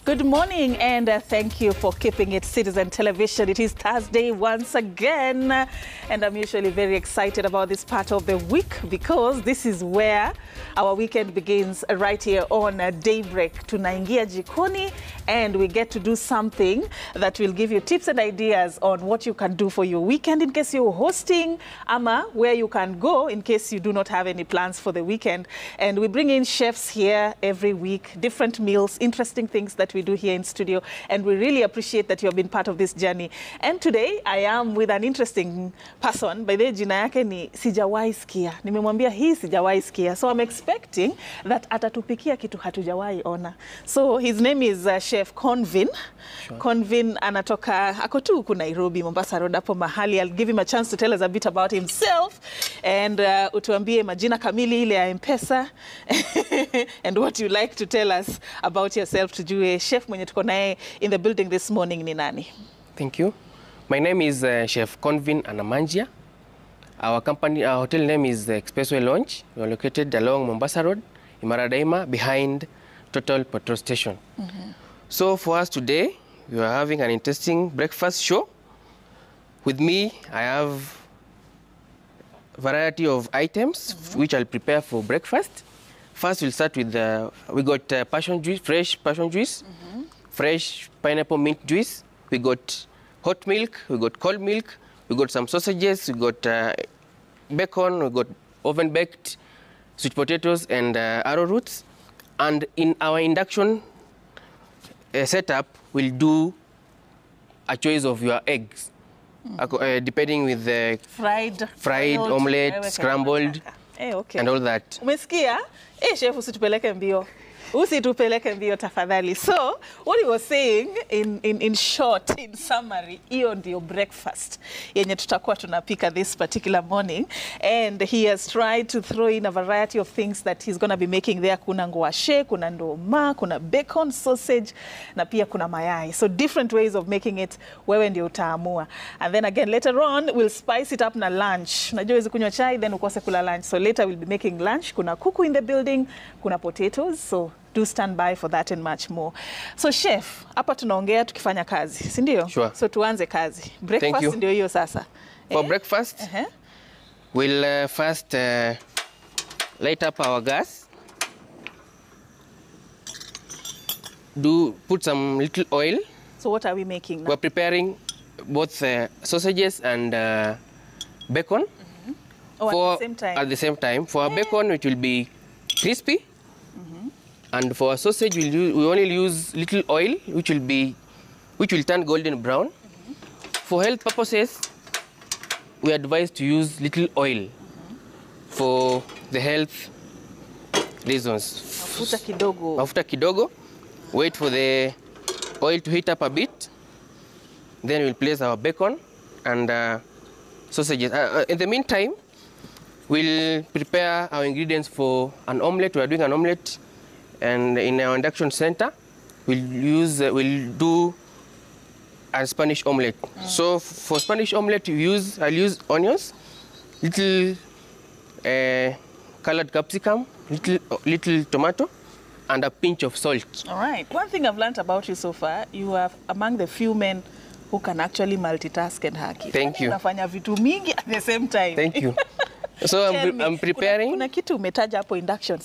Good morning and thank you for keeping it Citizen Television. It is Thursday once again and I'm usually very excited about this part of the week because this is where our weekend begins right here on Daybreak. Tunaingia jikoni and we get to do something that will give you tips and ideas on what you can do for your weekend in case you're hosting, ama where you can go in case you do not have any plans for the weekend. And we bring in chefs here every week, different meals, interesting things that we do here in studio, and we really appreciate that you have been part of this journey. And today I am with an interesting person. By the way, jina yake ni sijawahi sikia. Nimemwambia hii sijawahi sikia. So I'm expecting that atatupikia kitu hatujawahi ona. So his name is Chef Convine. Sure. Convine anatoka ako tu huku Nairobi, Mombasa Road hapo mahali. I'll give him a chance to tell us a bit about himself and utuambie majina kamili ile ya M-Pesa and what you like to tell us about yourself. Tujue chef mwenye tuko naye in the building this morning ni nani? Thank you. My name is Chef Convine Anamanjia. Our hotel name is Expressway Lounge. We are located along Mombasa Road, Imara Daima, behind Total Petrol Station. So for us today, we are having an interesting breakfast show. With me, I have a variety of items which I'll prepare for breakfast. First, we'll start with we got passion juice, fresh passion juice, fresh pineapple mint juice. We got hot milk, we got cold milk, we got some sausages, we got bacon, we got oven baked sweet potatoes and arrowroots. And in our induction setup, we'll do a choice of your eggs, depending with the fried, omelette, scrambled, okay. and all that. Umesikia? Chef usitupeleke mbio. Usitupeleke mbio tafadhali. So, what he was saying in short, in summary, hiyo ndio breakfast yenye tutakuwa tunapika this particular morning, and he has tried to throw in a variety of things that he's going to be making there. Kuna ngwashe, kuna ndoma, kuna bacon, sausage, na pia kuna mayai. So different ways of making it, wewe ndio utaamua. And then again later on we'll spice it up na lunch. Unajua hizo kunywa chai then ukose kula lunch. So later we'll be making lunch. Kuna kuku in the building, kuna potatoes. So do stand by for that and much more. So chef, hapa tunaongea tukifanya kazi, si ndio? Sure. So tuanze kazi. Breakfast ndio hiyo sasa. For breakfast, we'll first light up our gas. Put some little oil. So what are we making now? We're preparing both sausages and bacon. At the same time? At the same time. For our bacon, it will be crispy. And for our sausage, we only use little oil, which will turn golden brown. For health purposes, we advise to use little oil for the health reasons. Mafuta kidogo. Mafuta kidogo. Wait for the oil to heat up a bit. Then we'll place our bacon and sausages. In the meantime, we'll prepare our ingredients for an omelette. We are doing an omelette. And in our induction center, we'll do a Spanish omelette. So for Spanish omelette, I'll use onions, little colored capsicum, little tomato, and a pinch of salt. All right. One thing I've learned about you so far, you are among the few men who can actually multitask and hack it. Thank you. Unafanya vitu mingi at the same time. Thank you. So I'm preparing. Kuna kitu umetaja hapo induction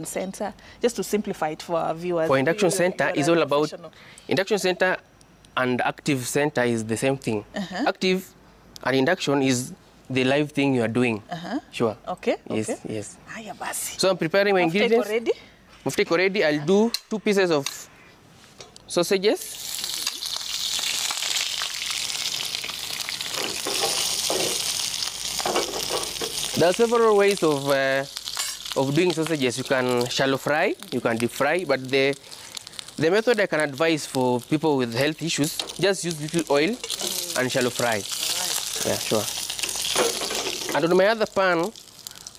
center, just to simplify it for our viewers. For induction center is all about, induction center and active center is the same thing. Active and induction is the live thing you are doing. Sure. Okay. Yes, okay. yes. Haya basi. So I'm preparing my ingredients. Mufti already. I'll do 2 pieces of sausages. There are several ways of doing sausages. You can shallow fry, you can deep fry, but the method I can advise for people with health issues, just use little oil and shallow fry. Right. Yeah, sure. And on my other pan,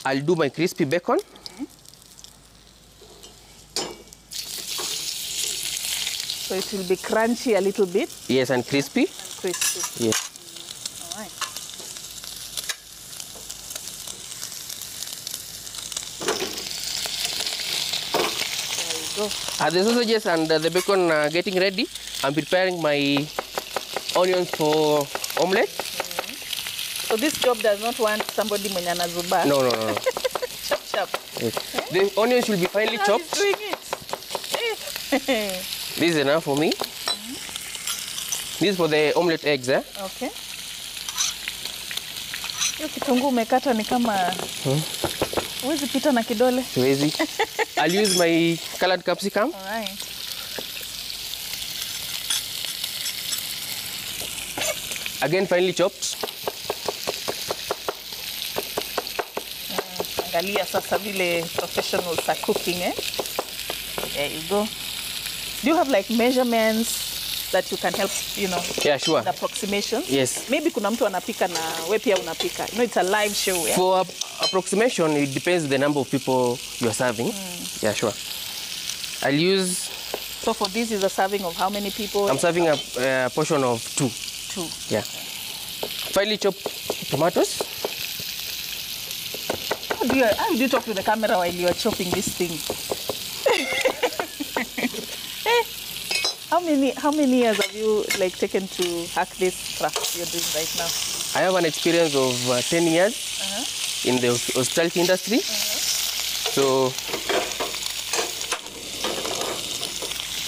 I'll do my crispy bacon. So it will be crunchy a little bit? Yes, and crispy. And crispy. Yes. All right. There we go. As the sausages and the bacon are getting ready, I'm preparing my onions for omelette. So this job does not want somebody mwenye anazuba. No. Chop, chop. Yes. The onions will be finely chopped. He's doing it. This is enough for me. This is for the omelette eggs. Okay. Hiyo kitunguu umekata ni kama huwezi pita na kidole. Siwezi. I'll use my colored capsicum. All right. Again, finely chopped. Angalia sasa vile professionals are cooking, eh? There you go. Do you have like measurements that you can help, you know? Yeah, sure. The approximation? Yes. Maybe kuna mtu anapika na we pia unapika. You know, it's a live show, yeah? For approximation, it depends the number of people you're serving. Yeah, sure. I'll use... So for this is a serving of how many people? I'm serving a portion of 2. 2. Yeah. Finely chopped tomatoes. How do you talk to the camera while you are chopping this thing? How many years have you like taken to hack this craft you're doing right now? I have an experience of 10 years in the hospitality industry. So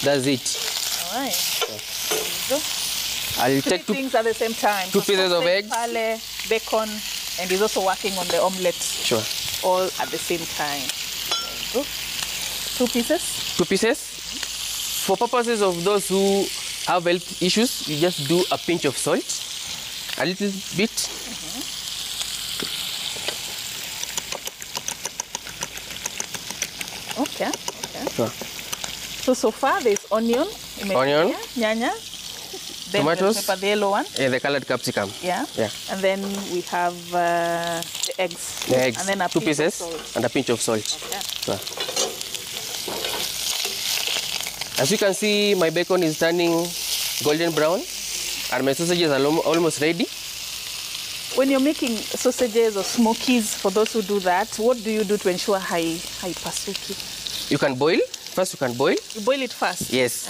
that's it. All right. So, I'll two take things at the same time. two pieces of eggs. Pale, bacon, and he's also working on the omelette. Sure. All at the same time. There you go. 2 pieces? 2 pieces. For purposes of those who have health issues, you just do a pinch of salt, a little bit. Okay. Sure. So far there's onion, nyanya, then tomatoes, the pepper, the yellow one. And the colored capsicum. Yeah. And then we have the eggs. The eggs. And then a 2 pinch pieces of salt. and a pinch of salt. Okay. Sure. As you can see, my bacon is turning golden brown and my sausages are almost ready. When you're making sausages or smokies, for those who do that, what do you do to ensure haipasuki? You can boil. First you can boil. You boil it first? Yes.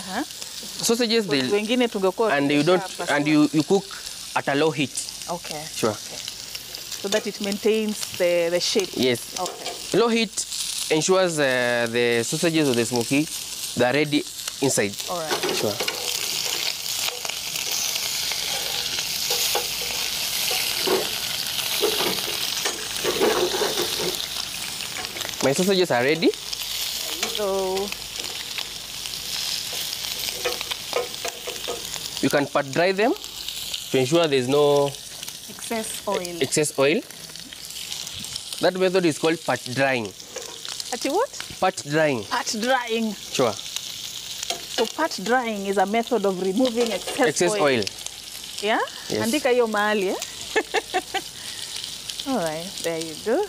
Sausages, and you cook at a low heat. Okay. Sure. Okay. So that it maintains the shape? Yes. Okay. Low heat ensures the sausages or the smoky, they're ready inside. All right. Sure. My sausages are ready. So you can pat dry them to ensure there's no excess oil. That method is called pat drying. At what? Pat drying. Pat drying. Sure. So pat drying is a method of removing excess oil. Yeah? Yes. Andika hiyo mahali, eh? All right, there you go.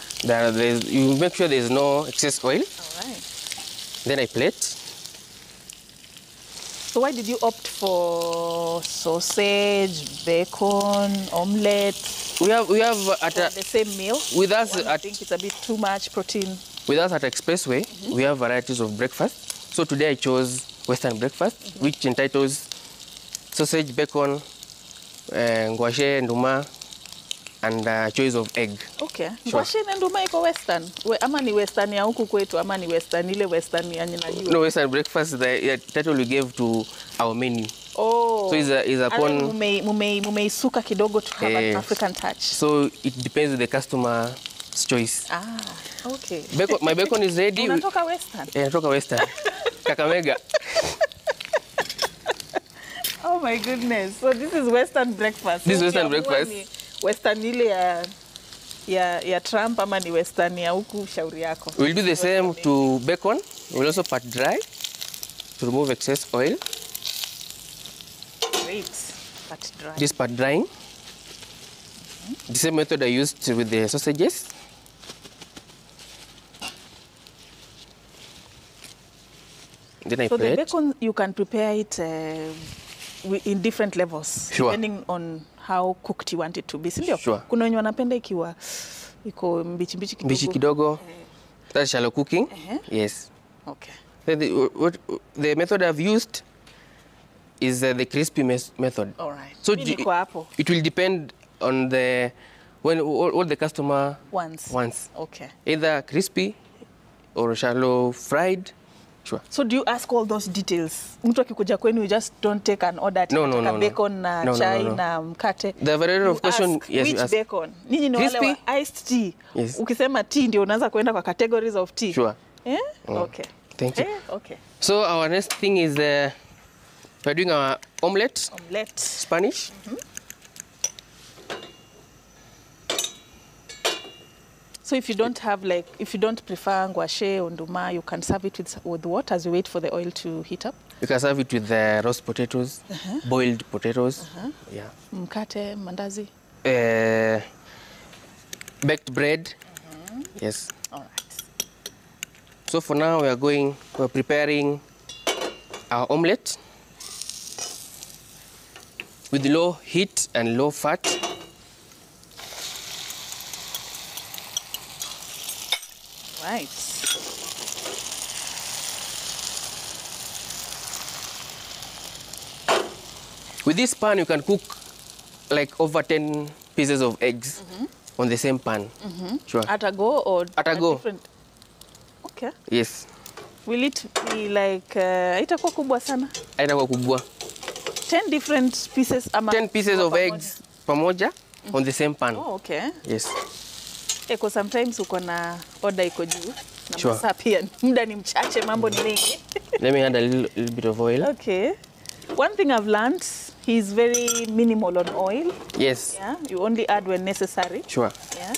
You make sure there's no excess oil. All right. Then I plate. So why did you opt for sausage, bacon, omelette? We have at the same meal. With us, I think it's a bit too much protein. With us at Expressway, we have varieties of breakfast. So today I chose Western breakfast, which entitles sausage, bacon, ngwashe, nduma, and choice of egg. Okay. Ngwashe na nduma iko Western? Ama ni Western ya huku kwetu, ama ni Western ile Western ya ninajua? No, Western breakfast is the title we gave to our menu. Oh. So is upon mumeisuka kidogo to have an African touch. So it depends on the customer's choice. Ah, okay. My bacon is ready. Unatoka Western? Natoka Western. Kakamega. Oh my goodness. So this is Western breakfast. This is Western breakfast. Western ile ya Trump ama ni Western ya huku shauri yako? We'll do the same to bacon. We'll also pat dry to remove excess oil. Great. Pat dry. This pat drying. The same method I used with the sausages. Then I so plate. The bacon, you can prepare it in different levels, sure, depending on how cooked you want it to be. Sure. Kuna wenye wanapenda ikiwa iko mbichi kidogo. Mbichi kidogo. That's shallow cooking. Yes. Okay. The method I've used is the crispy method. All right. So it will depend on what the customer wants. Okay. Either crispy or shallow fried. Sure. So do you ask all those details? Mtu akikuja kwenu, you just don't take an order. No. Bacon na chai na mkate. The variety of question, yes, which you ask. Bacon? Ninyi ni wale wa iced tea. Yes. Ukisema tea ndio unaanza kuenda kwa categories of tea. Sure. Yeah? Okay. Thank you. Okay. So our next thing is we're doing our omelette. Omelette. Spanish. So if you don't prefer ngwashe or nduma, you can serve it with what as you wait for the oil to heat up? You can serve it with roast potatoes, boiled potatoes. Yeah. Mkate, mandazi. Baked bread. Yes. All right. So for now we're preparing our omelette with low heat and low fat. Right. With this pan, you can cook like over 10 pieces of eggs on the same pan. Sure. At a go or at a go? Different? Okay. Yes. Will it be like itakuwa kubwa sana? Itakuwa kubwa. 10 different pieces ama 10 pieces of eggs pamoja on the same pan. Oh, okay. Yes. Because sometimes uko na order iko juu na Sure. masaa pia muda ni mchache, mambo ni mengi. Let me add a little bit of oil. Okay. One thing I've learned, he's very minimal on oil. Yes. Yeah, you only add when necessary. Sure. Yeah.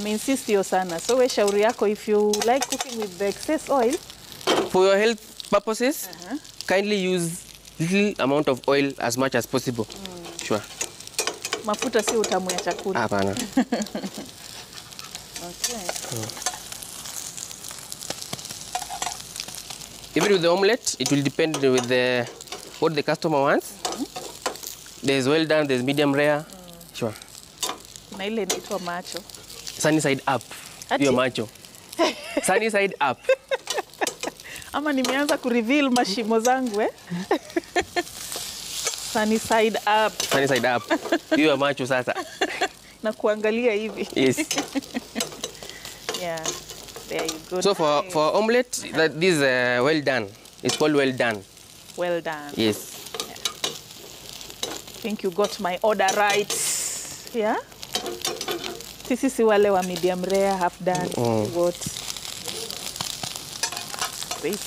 Insist hiyo sana. So we shauri yako, if you like cooking with the excess oil, for your health purposes, kindly use little amount of oil as much as possible. Sure. Mafuta si utamu ya chakula. Hapana. Okay. Even with the omelette, it will depend with what the customer wants. There's well done, there's medium rare. Sure. Na ile inaitwa macho. Sunny side up. Hiyo macho. Sunny side up. Ama nimeanza kureveal mashimo zangu Sunny side up. Sunny side up. Hiyo macho sasa. Na kuangalia hivi. Yes. Yeah. There you go. So for omelette, this is well done. It's called well done. Well done. Yes. Yeah. I think you got my order right. Yeah. Sisi si wale wa medium rare, half done. What? Great.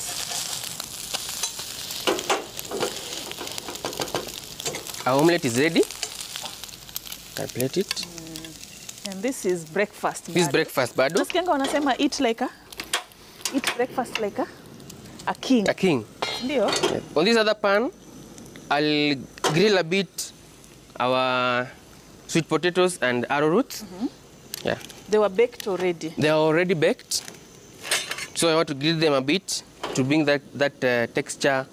Our omelette is ready. Can plate it. And this is breakfast. This is breakfast, bado. Nasikianga wanasema eat breakfast like a king. A king. Ndio. Yeah. On this other pan, I'll grill a bit our sweet potatoes and arrowroot. Yeah. They were baked already. They are already baked. So I want to grill them a bit to bring that texture,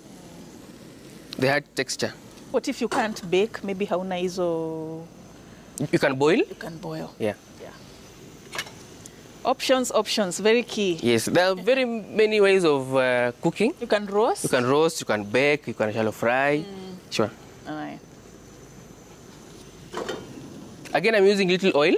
the hard texture. What if you can't bake? Maybe hauna hizo. You can boil. You can boil. Yeah. Yeah. Options, very key. Yes, there are very many ways of cooking. You can roast. You can roast, you can bake, you can shallow fry. Sure. All right. Again, I'm using little oil.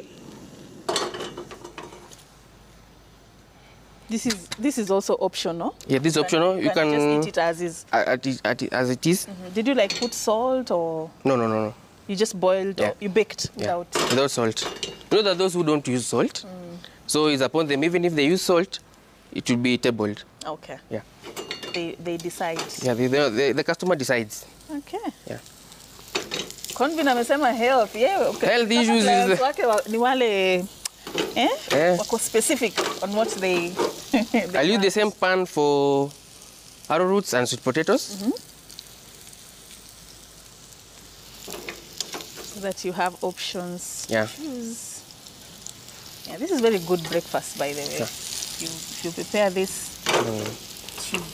This is also optional. Yeah, this is optional. You can just eat it as is. As it is. Did you like put salt or? No. You just boiled or you baked without? Without salt. You know that those who don't use salt, so it's upon them. Even if they use salt, it will be tabled. Okay. Yeah. They decide. Yeah, the customer decides. Okay. Yeah. Convine amesema health. Yeah. Okay. Health issues is ni wale wako specific on what they I'll use the same pan for arrowroots and sweet potatoes. So that you have options. Yeah. Choose. Yeah, this is very good breakfast, by the way. Sure. If you prepare this,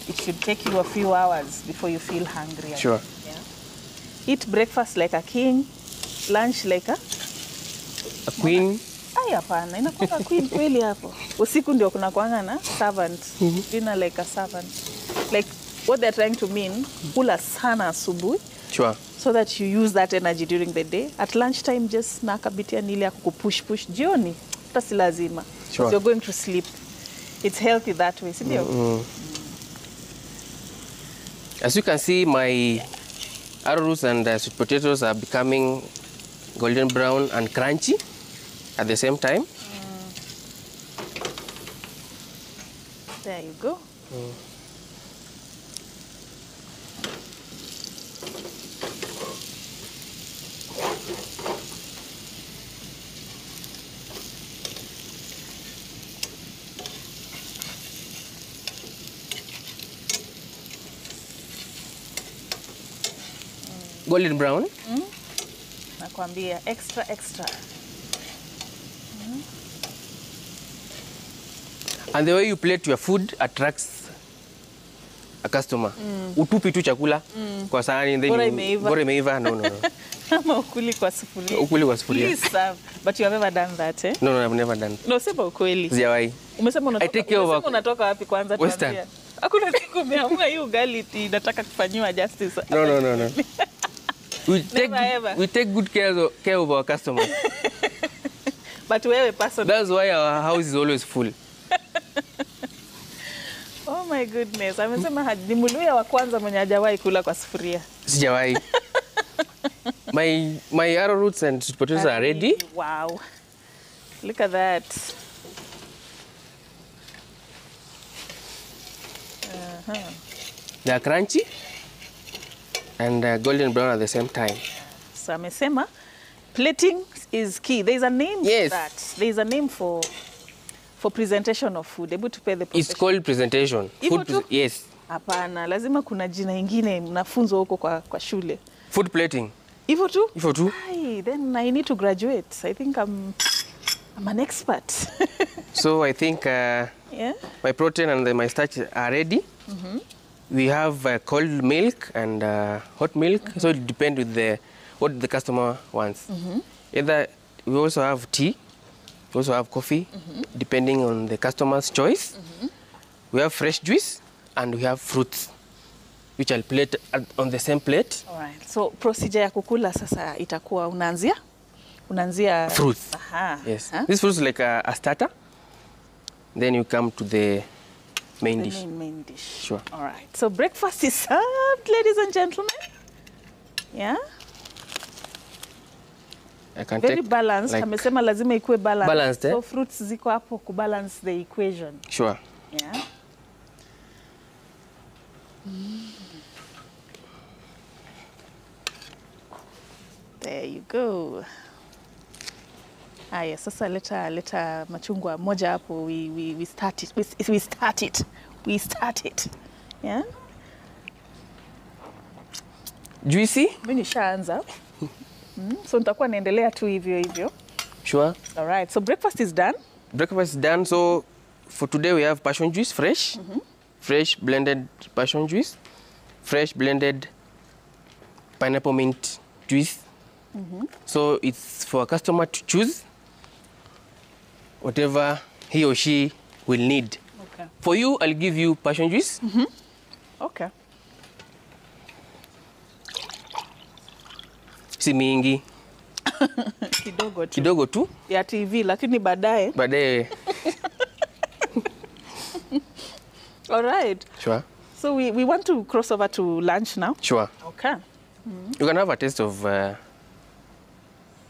it should take you a few hours before you feel hungry. Sure. Yeah. Eat breakfast like a king, lunch like a queen. Ay, hapana, inakuwa queen kweli hapo. Usiku ndio kuna kuanga na servant. Dinner like a servant. what they're trying to mean, kula sana asubuhi. Sure. So that you use that energy during the day. At lunchtime, just snack a bit and ile push jioni. Hata si lazima. Sure. You're going to sleep. It's healthy that way, sindio? As you can see, my arrowroots and sweet potatoes are becoming golden brown and crunchy at the same time. There you go. Golden brown. Nakwambia, extra. And the way you plate your food attracts a customer. Utupi tu chakula kwa sahani and then bora imeiva. No. Ama ukuli kwa sufuria. Ukuli kwa sufuria. Please serve. But you have never done that, eh? No, I've never done. No, sema ukweli. Sijawahi. Umesema unatoka wapi kwanza Western. tuambia. Hakuna siku umeamua hii ugali nataka kufanyiwa justice. No. We take good care of our customers. But wewe personally. That's why our house is always full. Oh my goodness. Amesema ni Mluya wa kwanza mwenye hajawahi kula kwa sufuria. Sijawahi. My arrowroots and sweet potatoes are ready. Wow. Look at that. They are crunchy and golden brown at the same time. So amesema plating is key. There is a name for that. There is a name for presentation of food. Able to pay the It's called presentation. Yes. Hapana, lazima kuna jina ingine mnafunzwa huko kwa shule. Food plating. Hivyo tu? Hivyo tu. Then I need to graduate. I think I'm an expert. So I think my protein and my starch are ready. We have cold milk and hot milk, so it depends with what the customer wants. Either we also have tea, we also have coffee, depending on the customer's choice. We have fresh juice and we have fruits, which I'll plate on the same plate. All right. So procedure ya kukula sasa itakuwa unaanzia fruits. Aha. Yes. This fruit is like a starter. Then you come to the main dish. Main dish. Sure. All right. So breakfast is served, ladies and gentlemen. Yeah. I can very take balanced. Amesema lazima ikuwe balanced. Balanced, eh? So fruits ziko hapo ku balance the equation. Sure. Yeah. There you go. Aya, sasa leta machungwa moja hapo. We start it. Yeah. Juicy? Mimi nishaanza. So nitakuwa naendelea tu hivyo. Sure. All right. So breakfast is done. Breakfast is done. So for today we have passion juice, fresh. Fresh blended passion juice. Fresh blended pineapple mint juice. So it's for a customer to choose whatever he or she will need. Okay. For you, I'll give you passion juice. Okay. Si mingi. Kidogo tu. Ya TV, lakini baadaye. All right. Sure. So we want to cross over to lunch now. Sure. Okay. You can have a taste of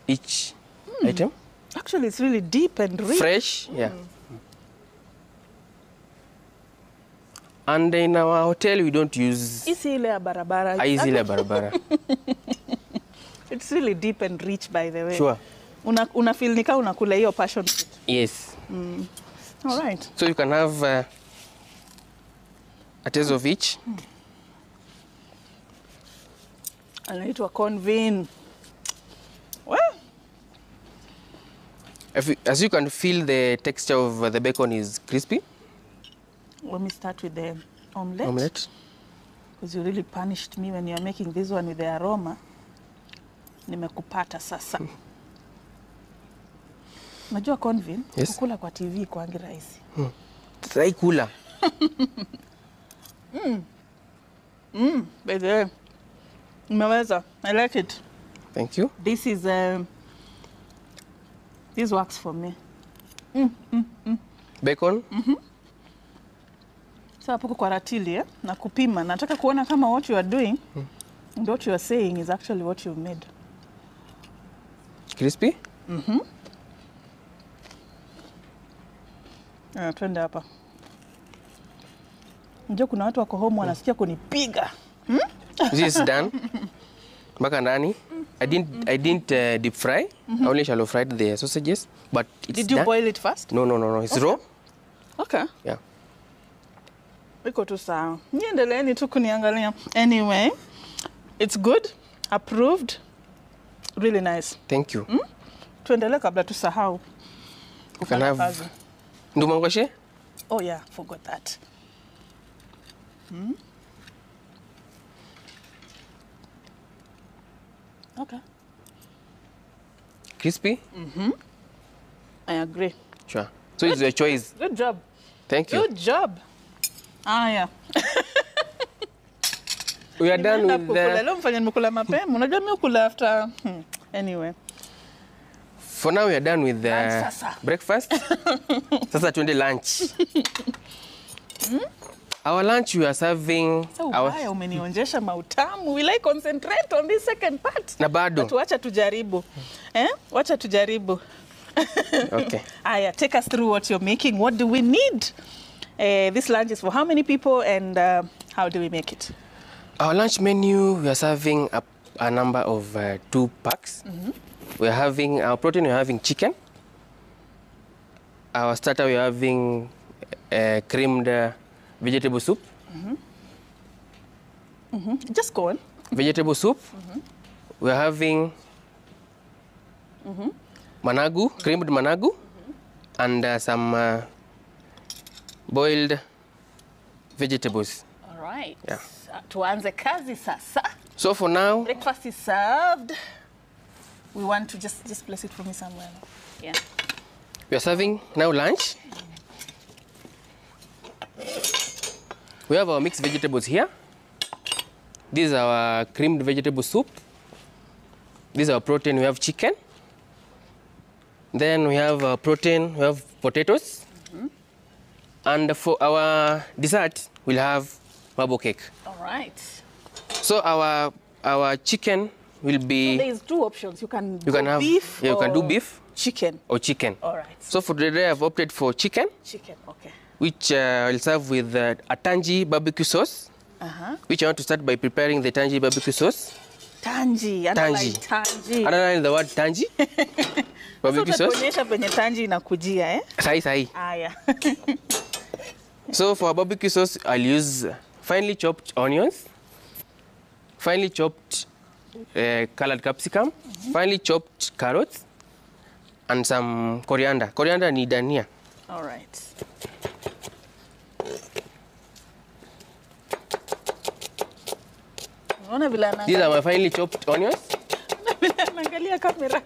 each item. Actually, it's really deep and rich. Fresh, yeah. And in our hotel, we don't use... Isi ile ya barabara. Isi ile ya barabara. It's really deep and rich, by the way. Sure. Una feel nika unakula hiyo passion fruit. Yes. All right. So you can have a taste of each. Anaitwa Convine. Well, as you can feel, the texture of the bacon is crispy. Let me start with the omelette. Omelette. Because you really punished me when you're making this one with the aroma. Nimekupata sasa. Unajua Convine, yes, kukula kwa TV kwangi rahisi. Try kula. By the way, umeweza. I like it. Thank you. This is this works for me. Bacon. So hapo kwa ratili na kupima. Nataka kuona kama what you are doing and what you are saying is actually what you made. Crispy. Twende hapa. Ndio kuna watu wako home wanasikia kunipiga. This is done. Mpaka ndani. I didn't deep fry. I only shallow fried the sausages, but it's Did you done. boil it first? No. It's raw. Okay. Yeah. Iko tu sawa. Niendeleeni tu kuniangalia. Anyway, it's good. Approved. Really nice. Thank you. Tuendelee kabla tusahau. You can have. Ndumangoshe? Oh yeah, forgot that. Okay. Crispy? I agree. Sure. So it's your choice. Good job. Thank you. Good job. Yeah. We are done with the... Leo mfanya nimekula mapema. Unajua mimi ukula after anyway. For now we are done with the Sasa. breakfast. Sasa tuende lunch. Our lunch we are serving Haya umenionjesha mautamu. Will I concentrate on this second part? Na bado. Wacha tujaribu. Wacha tujaribu. Okay. Aya, take us through what you're making. What do we need? This lunch is for how many people and how do we make it? Our lunch menu, we are serving a number of 2 packs. We are having our protein, we are having chicken. Our starter, we are having creamed vegetable soup. Just go on. Vegetable soup. We are having managu, creamed managu, and some boiled vegetables. All right. Yeah. Tuanze kazi sasa. So for now, Breakfast is served. We want to just place it for me somewhere. Yeah. we are serving now lunch. We have our mixed vegetables here. This is our creamed vegetable soup. This is our protein, we have chicken. Then we have protein, we have potatoes. And for our dessert, we'll have marble cake. All right. So our chicken will be... So there's 2 options. You can have beef you or can do beef chicken. or chicken. All right. So for today, I've opted for chicken, Chicken, okay. which I'll serve with a tangy barbecue sauce, which I want to start by preparing the tangy barbecue sauce. Tangy. Tangy. Tangy. Underline the word tangy. Barbecue sauce. Utakuonyesha penye tangy inakujia, Sahi. Aya. So for barbecue sauce, I'll use finely chopped onions, finely chopped colored capsicum, finely chopped carrots, and some coriander. Coriander ni dania. All right. These are my finely chopped onions. Naangalia kamera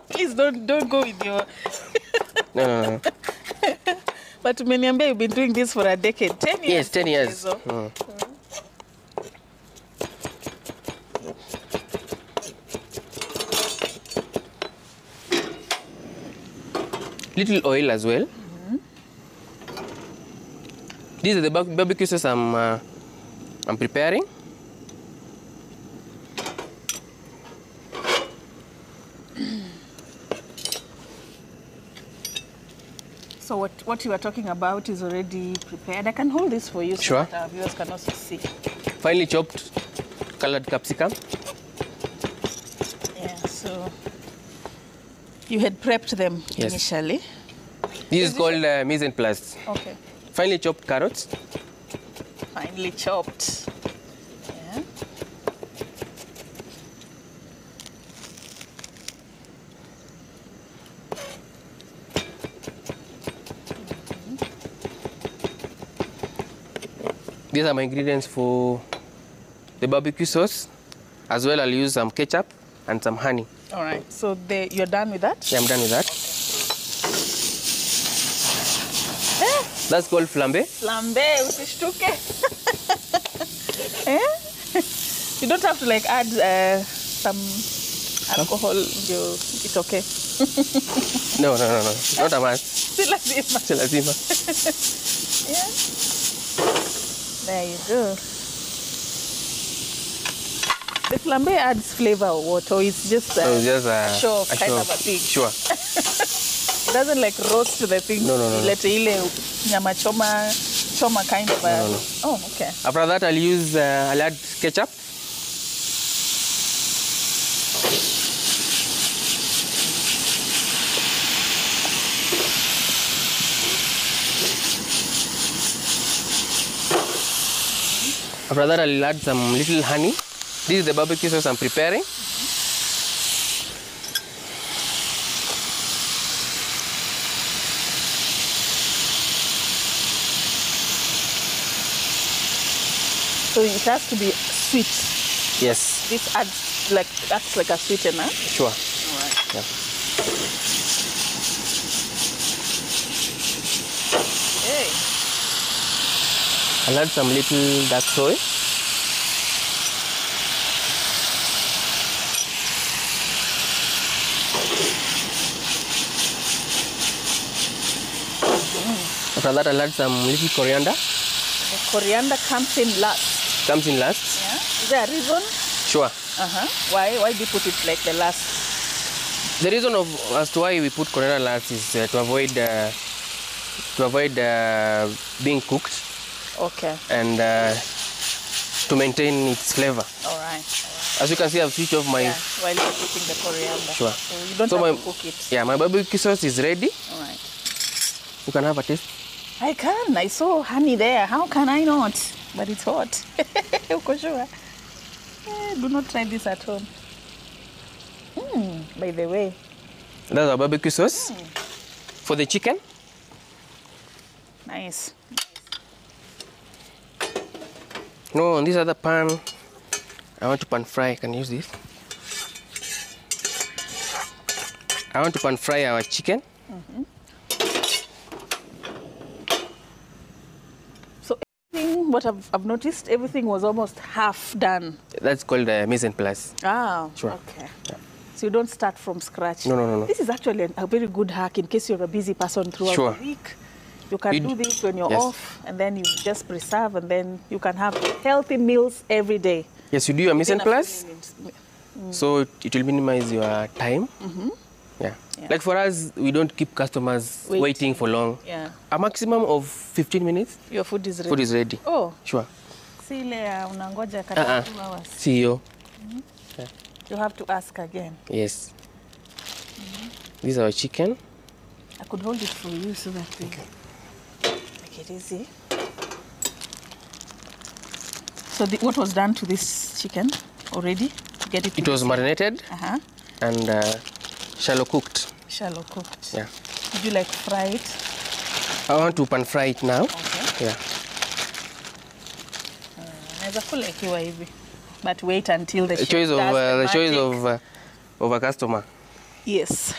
Please don't go with your... No. But umeniambia you've been doing this for a decade. 10 years. Yes, 10 years. Little oil as well. These are the barbecue sauce I'm preparing. So what you are talking about is already prepared. I can hold this for you so that our viewers can also see. Finely chopped colored capsicum. Yeah, so you had prepped them initially. This is called mise en place. Okay. Finely chopped carrots. Finely chopped. Yeah. These are my ingredients for the barbecue sauce. As well, I'll use some ketchup and some honey. All right. So you're done with that? Yeah, I'm done with that. That's called flambe. Flambe, usishtuke. You don't have to like add some alcohol. It's okay. No. Not a must. Si lazima. Si lazima. Yeah. There you go. The flambe adds flavor or what? Or it's just a show of kind of a thing? Sure. It doesn't like roast the thing. No. Let ile nyama choma kind of a... No. Oh, okay. After that, I'll add ketchup. After that, I'll add some little honey. This is the barbecue sauce I'm preparing. So it has to be sweet. Yes. This acts like a sweetener. Sure. All right. Yeah. Okay. I'll add some little dark soy. After that, I'll add some little coriander. The coriander comes in last. Comes in last. Yeah. Is there a reason? Sure. Why do you put it like the last? The reason as to why we put coriander last is to avoid being cooked. Okay. And to maintain its flavor. All right. As you can see, I've switched off my... Yeah, while you're cooking the coriander. Sure. So you don't have to cook it. Yeah, my barbecue sauce is ready. All right. You can have a taste. I can. I saw honey there. How can I not? But it's hot. For sure. Do not try this at home. By the way. That's our barbecue sauce for the chicken. Nice. No, on this other pan, I want to pan fry. I can use this. I want to pan fry our chicken. So what I've noticed, everything was almost half done. That's called mise en place. Ah, Sure. okay. Yeah. So you don't start from scratch. No. This is actually a very good hack in case you're a busy person throughout Sure. the week. You can do this when you're off, and then you just preserve, and then you can have healthy meals every day. Yes, you do your mise en place, so it will minimize your time. Yeah. Like for us, we don't keep customers waiting for long. Yeah. A maximum of 15 minutes. Your food is ready. Food is ready. Oh. Sure. Si ile unangoja kata 2 hours. CEO. Yeah. You have to ask again. Yes. This is our chicken. I could hold it for you so that we make it easy. So what was done to this chicken already to get it? It was marinated and shallow cooked. Shallow cooked. Yeah. Did you like fry it? I want to pan fry it now. Okay. Yeah. Naweza kula ikiwa hivi. But wait until the choice of a customer. Yes.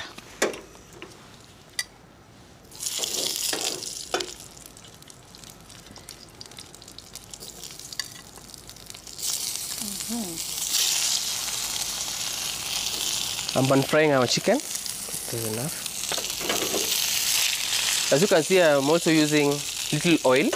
I'm pan frying our chicken. This is enough. As you can see, I'm also using little oil.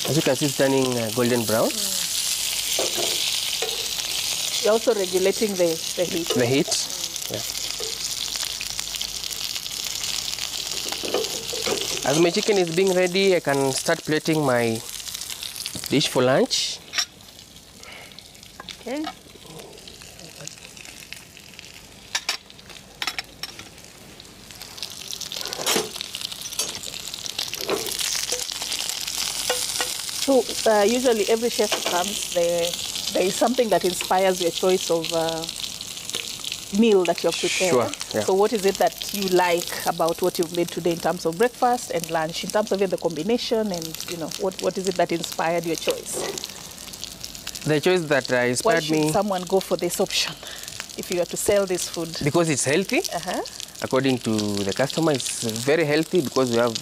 As you can see, it's turning golden brown. You're also regulating the heat. The heat, yeah. As my chicken is being ready, I can start plating my dish for lunch. Okay. So usually every chef who comes, there is something that inspires your choice of meal that you've prepared. Sure, yeah. So what is it that you like about what you've made today in terms of breakfast and lunch, in terms of the combination, and what is it that inspired your choice? The choice that inspired me. Why should someone go for this option? if you are to sell this food? Because it's healthy. According to the customer, it's very healthy because we have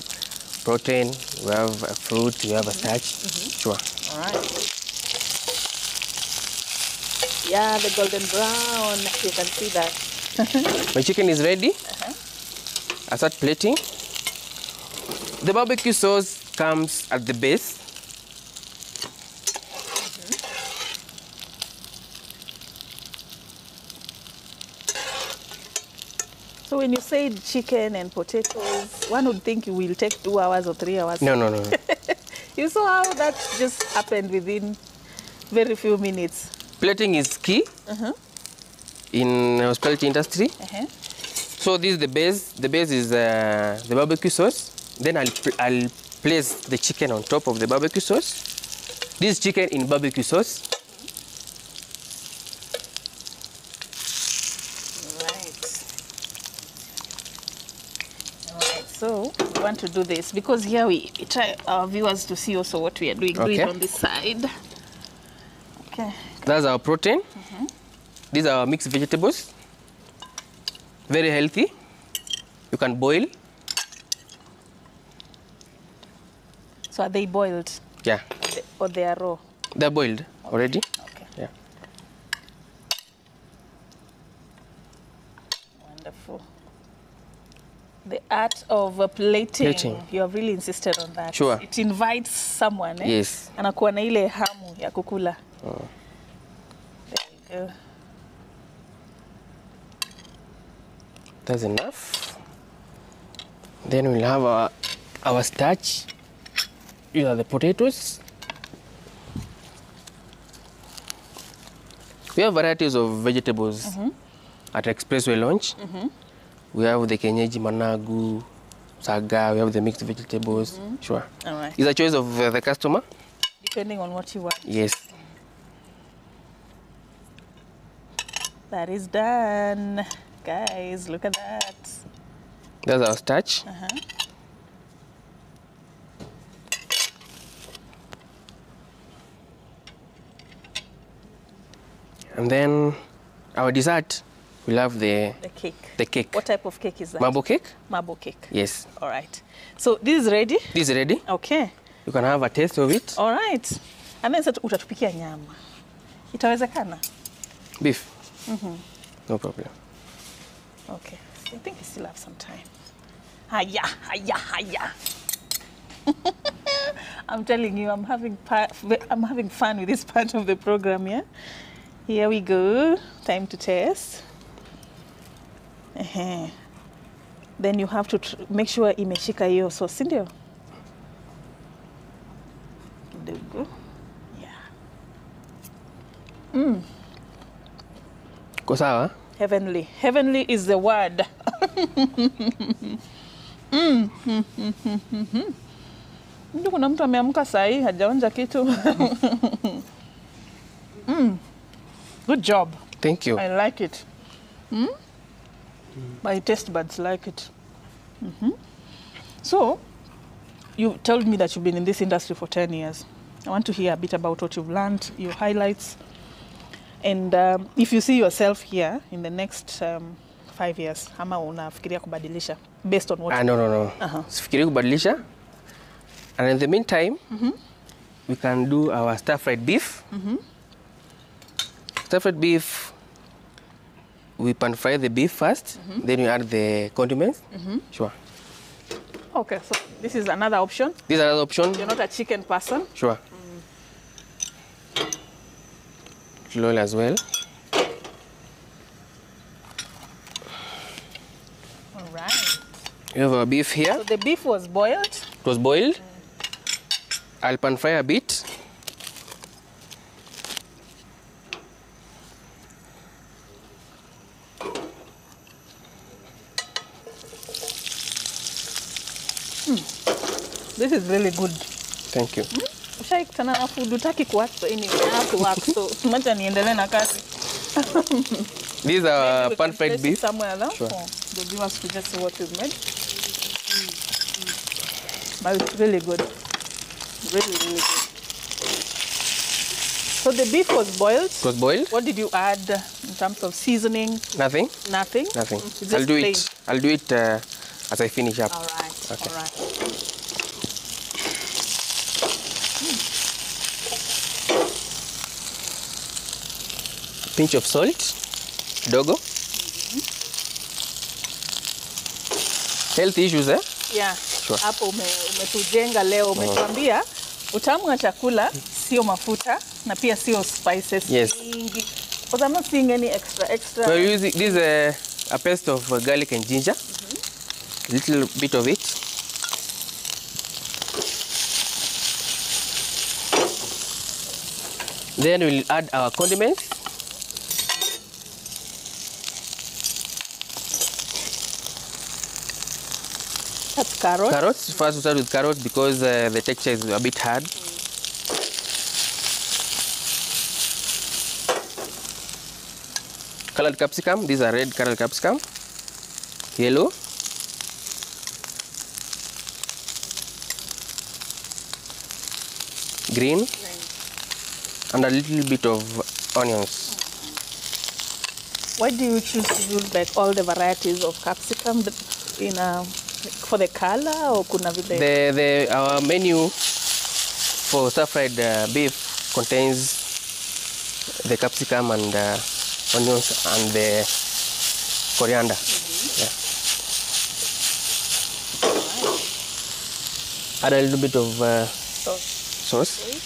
protein, we have a fruit, we have a starch. Sure. All right. Yeah, the golden brown. You can see that. My chicken is ready. I start plating. The barbecue sauce comes at the base. So when you say chicken and potatoes, one would think you will take 2 hours or 3 hours. No, no, no. You saw how that just happened within very few minutes. Plating is key in hospitality industry. So this is the base. The base is the barbecue sauce. Then I'll place the chicken on top of the barbecue sauce. This chicken in barbecue sauce. So we want to do this because here we try our viewers to see also what we are doing. Do it on this side. Okay. That's our protein. These are our mixed vegetables. Very healthy. You can boil. So are they boiled? Yeah. Or they are raw? They're boiled already. Okay. Yeah. Wonderful. The art of plating. You have really insisted on that. Sure. It invites someone. Yes. Anakuwa na ile hamu ya kukula. There you go. That's enough. Then we'll have our starch. These are the potatoes. We have varieties of vegetables at Expressway Launch. We have the kenyeji, managu, saga. We have the mixed vegetables. Sure. All right. It's a choice of the customer. Depending on what you want. Yes. That is done. Guys, look at that. That's our starch. And then our dessert, we'll have the cake. The cake. What type of cake is that? Marble cake. Marble cake. Yes. All right. So this is ready? This is ready. Okay. You can have a taste of it. All right. And then utatupikia nyama. Itawezekana? Beef. No problem. Okay. I think we still have some time. Haya, haya, haya. I'm telling you, I'm having fun with this part of the program, yeah? Here we go. Time to test. Then you have to make sure imeshika hiyo sauce, ndio? Kidogo. Yeah. Ko sawa? Heavenly. Heavenly is the word. Ndio kuna mtu ameamka saa hii hajaonja kitu. Good job. Thank you. I like it. My taste buds like it. So, you told me that you've been in this industry for 10 years. I want to hear a bit about what you've learned, your highlights, and if you see yourself here in the next 5 years, ama unafikiria kubadilisha based on what? No. Sifikiri kubadilisha. And in the meantime, we can do our stir-fried beef. Stir-fried beef, we pan-fry the beef first, then we add the condiments. Sure. Okay, so this is another option. This is another option. You're not a chicken person? Sure. Oil as well. All right. We have our beef here. So the beef was boiled? It was boiled. I'll pan-fry a bit. This is really good. Thank you. Ushaikutana na food utaki kuacha, so anyway, I have to work, so macha niendelee na kazi. These are pan-fried beef. Somewhere else Sure. for the viewers to just see what we've made. But it's really good. Really, really good. So the beef was boiled? It was boiled. What did you add in terms of seasoning? Nothing. Nothing? Nothing. Just I'll do plain. it. I'll do it as I finish up. All right. Okay. All right. Pinch of salt, kidogo. Health issues, eh? Yeah. Sure. Hapo umetujenga leo, umetuambia utamu wa chakula sio mafuta na pia sio spices Yes. nyingi. Because I'm not seeing any extra. So we're using this a paste of garlic and ginger. Little bit of it. Then we'll add our condiments. That's carrot. Carrots. First we start with carrots because the texture is a bit hard. Colored capsicum. These are red colored capsicum. Yellow. Green. And a little bit of onions. Why do you choose to use like all the varieties of capsicum in for the color or kuna vile? Our menu for stir-fried beef contains the capsicum and onions and the coriander. Yeah. Add a little bit of sauce. Okay.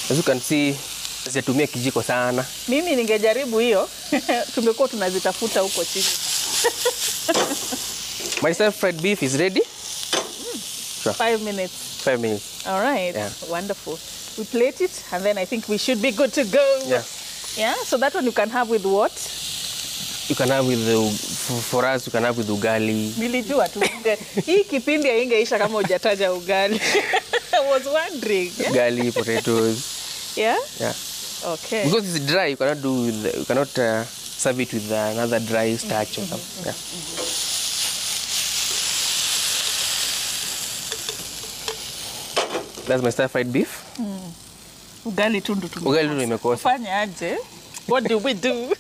As you can see, sijatumia kijiko sana. Mimi ningejaribu hiyo. Tumekuwa tunazitafuta huko chini. My stir-fried beef is ready. Sure. 5 minutes. 5 minutes. All right. Yeah. Wonderful. We plate it and then I think we should be good to go. Yeah. Yeah. So that one you can have with what? You can have with for us, you can have with ugali. Nilijua tu. Hii kipindi haingeisha kama hujataja ugali. I was wondering. Yeah? Ugali, potatoes. Yeah? Yeah. Okay. Because it's dry, you cannot do with, you cannot serve it with another dry starch or something. Yeah. That's my stir-fried beef. Ugali tundu tu. Ugali tundu imekosa. Fanya aje? What do we do?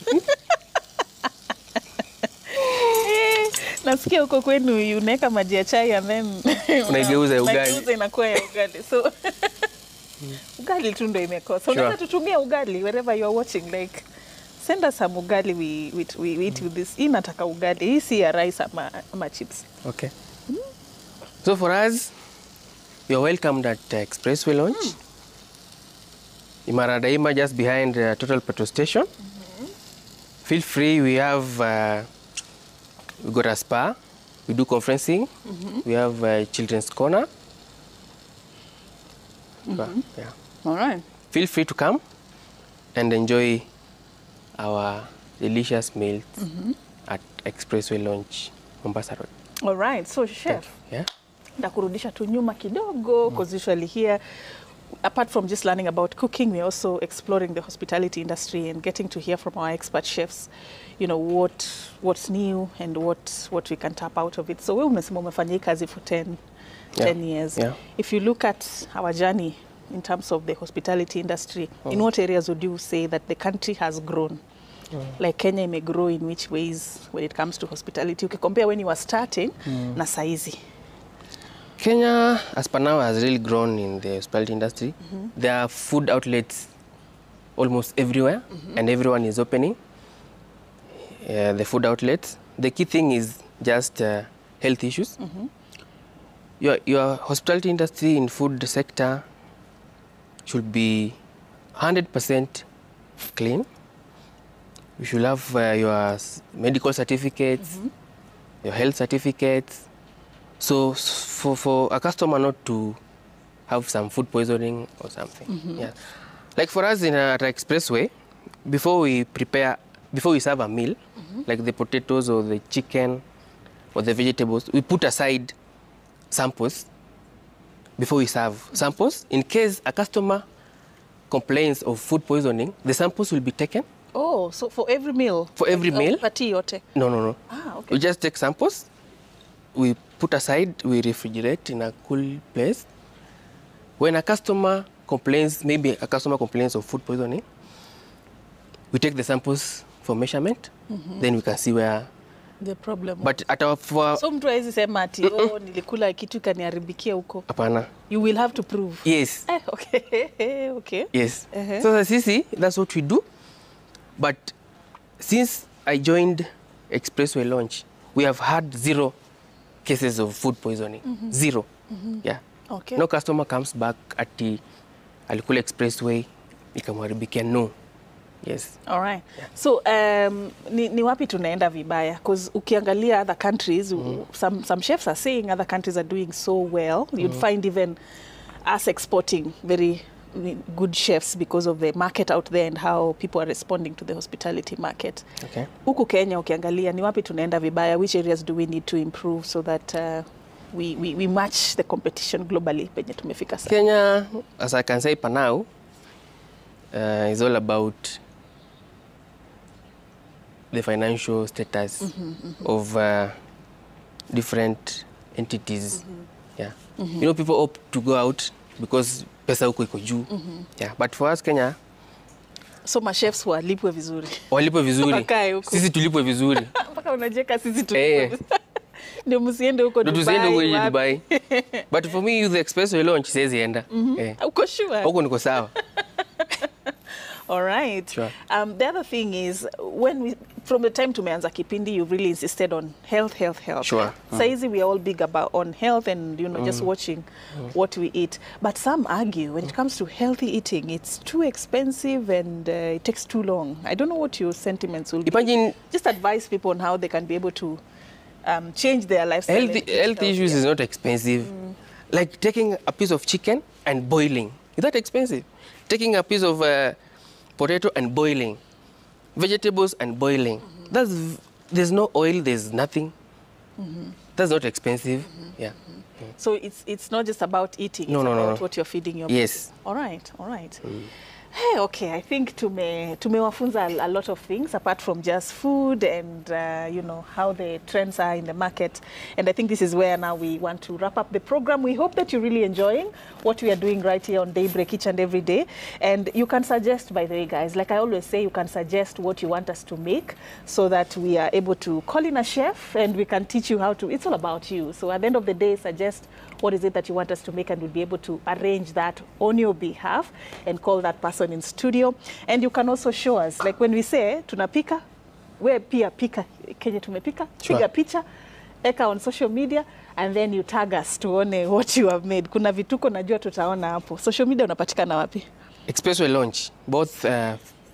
Nasikia huko kwenu unaweka maji ya chai and then unaigeuza ugali. Unaigeuza inakuwa ya ugali. So ugali tu ndio imekosa. Sure. Unaweza tutumia ugali wherever you are watching, like send us some ugali we eat with this. Hii nataka ugali. Hii si ya rice ama chips. Okay. So for us, you're welcomed at Expressway Lounge. Imara Daima, just behind Total Petrol Station. Feel free, we have we got a spa, we do conferencing, we have children's corner. Yeah. All right. Feel free to come and enjoy our delicious meals at Expressway Lounge, Mombasa Road. All right. So chef, Yeah. ndakurudisha tu nyuma kidogo because usually here, apart from just learning about cooking, we're also exploring the hospitality industry and getting to hear from our expert chefs, you know, what's new and what we can tap out of it. So wewe umesema umefanya hii kazi for 10 years. Yeah. If you look at our journey in terms of the hospitality industry, in what areas would you say that the country has grown? Like Kenya may grow in which ways when it comes to hospitality? You can compare when you were starting na saizi. Kenya, as per now, has really grown in the hospitality industry. There are food outlets almost everywhere, and everyone is opening the food outlets. The key thing is just health issues. Your hospitality industry in food sector should be 100% clean. You should have your medical certificates, your health certificates. So for a customer not to have some food poisoning or something. Yeah. Like for us at Expressway, before we serve a meal, like the potatoes or the chicken or the vegetables, we put aside samples before we serve samples. In case a customer complains of food poisoning, the samples will be taken Oh, so for every meal? For every meal? Pati yote? No. Ah, okay. We just take samples, we put aside, we refrigerate in a cool place. When a customer complains, maybe a customer complains of food poisoning, we take the samples for measurement, then we can see where the problem. But at our so mtu hawezi sema ati nilikula kitu kaniaribikia huko. Hapana. You will have to prove. Yes. Okay. Okay. Yes. So sisi, that's what we do. But since I joined Expressway Launch, we have had 0 cases of food poisoning. 0. Yeah. Okay. No customer comes back at the alikula Expressway ikamwaribikia. No. Yes. All right. Yeah. So ni wapi tunaenda vibaya? Because ukiangalia other countries, some chefs are saying other countries are doing so well. You'd find even us exporting very good chefs because of the market out there and how people are responding to the hospitality market. Okay. Huku Kenya ukiangalia ni wapi tunaenda vibaya? Which areas do we need to improve so that we match the competition globally penye tumefika sasa? Kenya, as I can say for now, is all about the financial status of different entities. Yeah. You know, people opt to go out because pesa huko iko juu. Yeah. But for us Kenya, so machefs walipwe vizuri. Walipwe vizuri. Sisi tulipwe vizuri. Mpaka unajeka sisi tulipwe. Ndio msiende huko Dubai. Ndio tusiende huko Dubai. But for me, the Expressway Launch says enda. Uko sure? Huko niko sawa. All right. Sure. The other thing is, from the time tumeanza kipindi, you've really insisted on health. Sure. Saizi we are all big on health and, you know, just watching what we eat. But some argue when it comes to healthy eating, it's too expensive and it takes too long. I don't know what your sentiments will be. Just advise people on how they can be able to change their lifestyle. Health issues is not expensive. Like taking a piece of chicken and boiling. Is that expensive? Taking a piece of potato and boiling, vegetables and boiling. There's no oil, there's nothing. That's not expensive. Yeah. So it's not just about eating, it's about what you're feeding your body. Yes. All right. Hey, okay, I think tumewafunza a lot of things apart from just food and you know how the trends are in the market. And I think this is where now we want to wrap up the program. We hope that you're really enjoying what we are doing right here on Daybreak each and every day. And you can suggest, by the way, guys, like I always say, you can suggest what you want us to make so that we are able to call in a chef and we can teach you how to. It's all about you. So at the end of the day, suggest what is it that you want us to make and we'll be able to arrange that on your behalf and call that person in studio. And you can also show us, like when we say tunapika, we pia pika kenye tumepika, piga picha, eka on social media, and then you tag us tuone what you have made. Kuna vituko najua tutaona hapo. Social media unapatikana wapi? Expressway Launch, both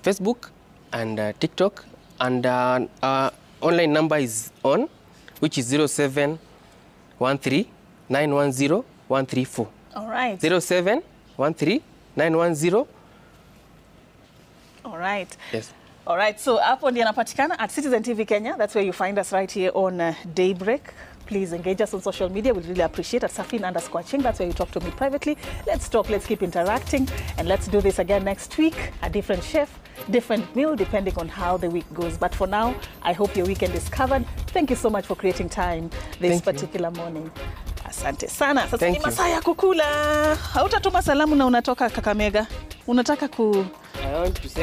Facebook and TikTok, and our online number is on, which is 0713 910 134. All right. 0713 910. All right. Yes. All right. So hapo ndiyo anapatikana at Citizen TV Kenya. That's where you find us right here on Daybreak. Please engage us on social media. We'd really appreciate it. Safin_Ching. That's where you talk to me privately. Let's talk. Let's keep interacting. And let's do this again next week. A different chef, different meal, depending on how the week goes. But for now, I hope your weekend is covered. Thank you so much for creating time this particular morning. Asante sana. Sasa ni masaa ya kukula. Hautatuma salamu na unatoka Kakamega. Unataka ku... I want to say